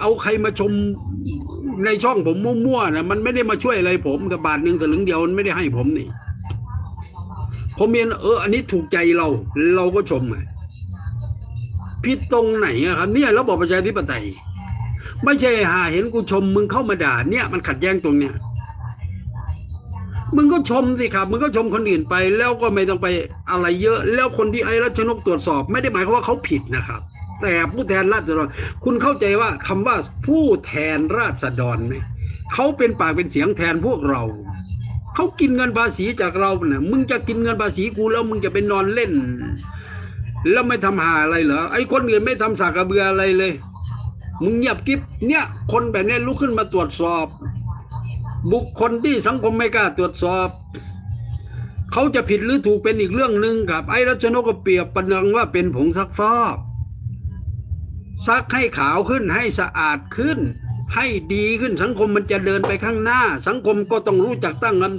เอาใครมาชมในช่องผมมั่วๆนะมันไม่ได้มาช่วยอะไรผมกับบาทหนึ่งสลึงเดียวมันไม่ได้ให้ผมนี่ผมเห็นอันนี้ถูกใจเราก็ชมอ่ะผิดตรงไหนอะครับเนี่ยระบอบประชาธิปไตยไม่ใช่เห็นกูชมมึงเข้ามาด่าเนี่ยมันขัดแย้งตรงเนี้ยมึงก็ชมสิครับมึงก็ชมคนอื่นไปแล้วก็ไม่ต้องไปอะไรเยอะแล้วคนที่ไอ้รัชนกตรวจสอบไม่ได้หมายความว่าเขาผิดนะครับแต่ผู้แทนราษฎรคุณเข้าใจว่าคำว่าผู้แทนราษฎรไหมเขาเป็นปากเป็นเสียงแทนพวกเราเขากินเงินภาษีจากเราเนี่ยมึงจะกินเงินภาษีกูแล้วมึงจะไปนอนเล่นแล้วไม่ทำหาอะไรเหรอไอ้คนอื่นไม่ทำสากกระเบืออะไรเลยมึงเงียบกิ๊บเนี่ยคนแบบนี้ลุกขึ้นมาตรวจสอบบุคคลที่สังคมไม่กล้าตรวจสอบเขาจะผิดหรือถูกเป็นอีกเรื่องหนึ่งครับไอ้รัชนกก็เปรียบประหนึ่งว่าเป็นผงซักฟอกซักให้ขาวขึ้นให้สะอาดขึ้นให้ดีขึ้นสังคมมันจะเดินไปข้างหน้าสังคมก็ต้องรู้จักตั้งคำ